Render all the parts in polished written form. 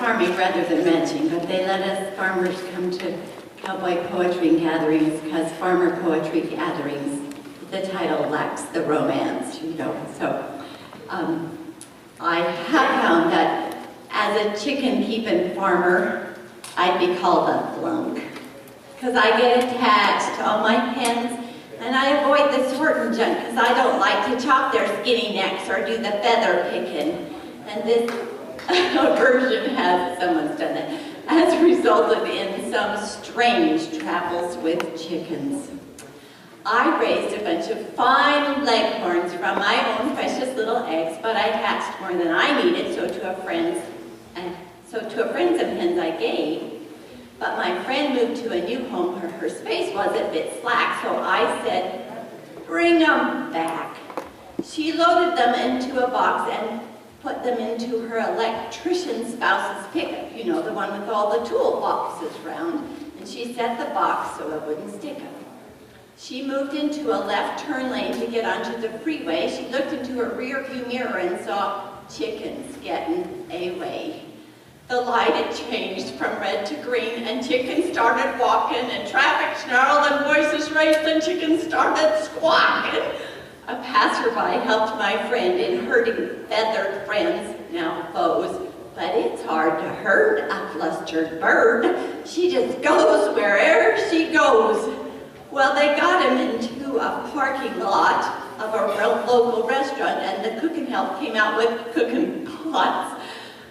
farming rather than ranching, but they let us farmers come to cowboy poetry gatherings because farmer poetry gatherings, the title lacks the romance, you know. So I have found that as a chicken-keeping farmer, I'd be called a flunk because I get attached to all my hens. And I avoid the sorting junk because I don't like to chop their skinny necks or do the feather picking. And this version has, someone's done it, has resulted in some strange travels with chickens. I raised a bunch of fine leghorns from my own precious little eggs, but I hatched more than I needed, so to a friend's of hens I gave. But my friend moved to a new home where her space was a bit slack, so I said, bring them back. She loaded them into a box and put them into her electrician spouse's pickup, you know, the one with all the toolboxes round, and she set the box so it wouldn't stick up. She moved into a left turn lane to get onto the freeway. She looked into her rear view mirror and saw chickens getting away. The light had changed from red to green, and chickens started walking, and traffic snarled, and voices raised, and chickens started squawking. A passerby helped my friend in herding feathered friends, now foes, but it's hard to herd a flustered bird. She just goes wherever she goes. Well, they got him into a parking lot of a local restaurant, and the cook and help came out with cooking pots.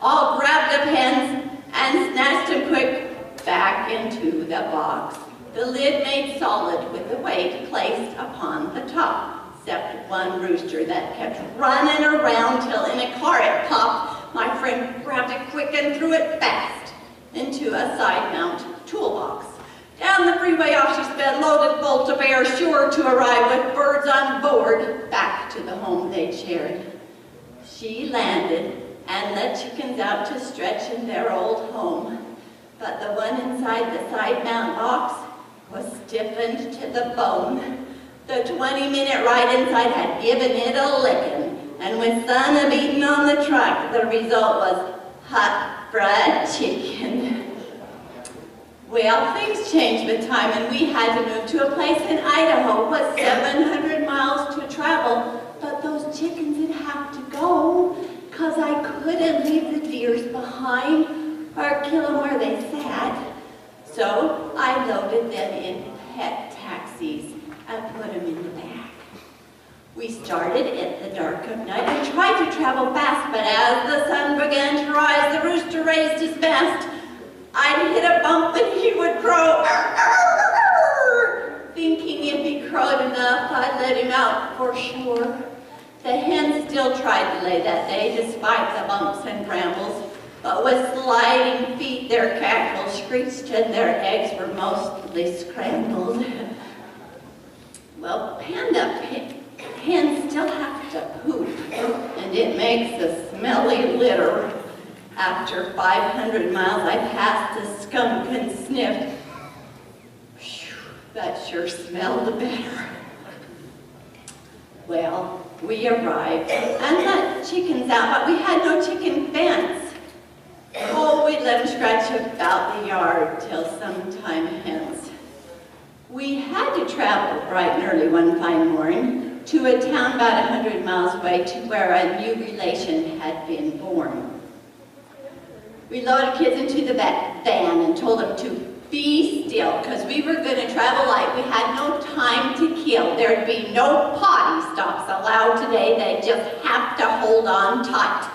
All grabbed up hens and snatched him quick back into the box. The lid made solid with the weight placed upon the top, except one rooster that kept running around till in a car it popped. My friend grabbed it quick and threw it fast into a side mount toolbox. Down the freeway off she sped, loaded full to bear, sure to arrive with birds on board, back to the home they'd shared. She landed and let chickens out to stretch in their old home. But the one inside the side mount box was stiffened to the bone. The 20-minute ride inside had given it a licking, and with sun a-beating on the truck, the result was hot fried chicken. Well, things changed with time, and we had to move to a place in Idaho. It was 700 miles to travel, but those chickens would have to go, because I couldn't leave the deers behind or kill them where they sat. So I loaded them in pet taxis and put them in the back. We started at the dark of night and tried to travel fast, but as the sun began to rise, the rooster raised his mast. I'd hit a bump and he would crow, "Arr, arr, arr," thinking if he crowed enough, I'd let him out for sure. The hens still tried to lay that day, despite the bumps and brambles, but with sliding feet their cackles screeched and their eggs were mostly scrambled. Well, panda hens still have to poop, and it makes a smelly litter. After 500 miles, I passed a skunk and sniffed. Whew, that sure smelled better. Well, we arrived and let chickens out, but we had no chicken fence. Oh, we let them scratch about the yard till some time hence. We had to travel bright and early one fine morning to a town about 100 miles away to where a new relation had been born. We loaded kids into the van and told them to be still, because we were going to travel light. We had no time to kill. There'd be no potty stops allowed today. They just have to hold on tight.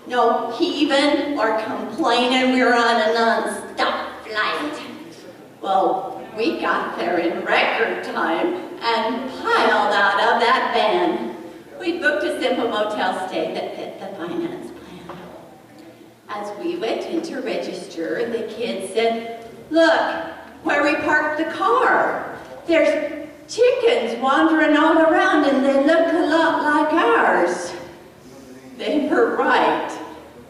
No heaving or complaining. We were on a non-stop flight. Well, we got there in record time and piled out of that van. We booked a simple motel stay that fit the finance plan. As we went in to register, the kid said, "Look, where we parked the car. There's chickens wandering all around and they look a lot like ours." They were right.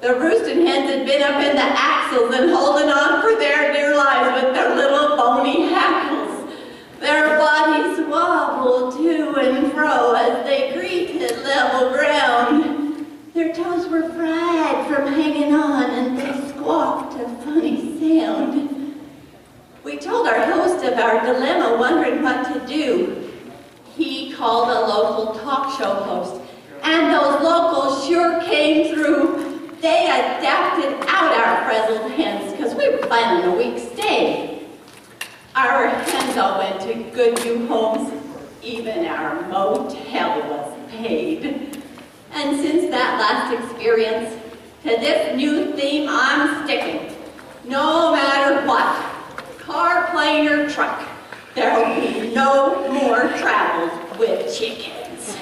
The roosting hens had been up in the axles and holding on for their dear lives with their little bony hackles. Their bodies wobbled to and fro as they greeted level ground. Their toes were fried from hanging on and they squawked our dilemma, wondering what to do, he called a local talk show host. And those locals sure came through. They adapted out our frazzled hens because we were planning a week's stay. Our hens all went to good new homes. Even our motel was paid. And since that last experience, to this new theme I'm sticking. No matter what, car, plane, or truck, there will be no more travel with chickens.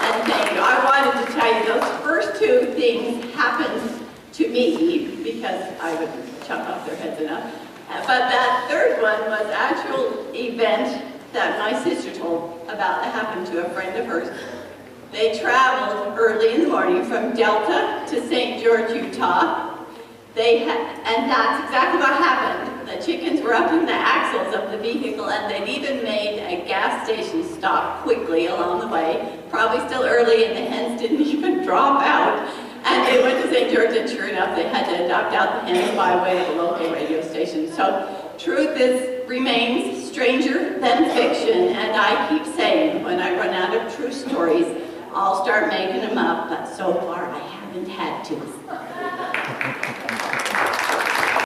And thank you. I wanted to tell you those first two things happened to me because I would chop off their heads enough. But that third one was an actual event that my sister told about that happened to a friend of hers. They traveled early in the morning from Delta to St. George, Utah. And that's exactly what happened. The chickens were up in the axles of the vehicle, and they'd even made a gas station stop quickly along the way, probably still early, and the hens didn't even drop out. And they went to St. George, and sure enough, they had to adopt out the hens by way of a local radio station. So truth remains stranger than fiction, and I keep saying, when I run out of true stories, I'll start making them up, but so far I haven't had to.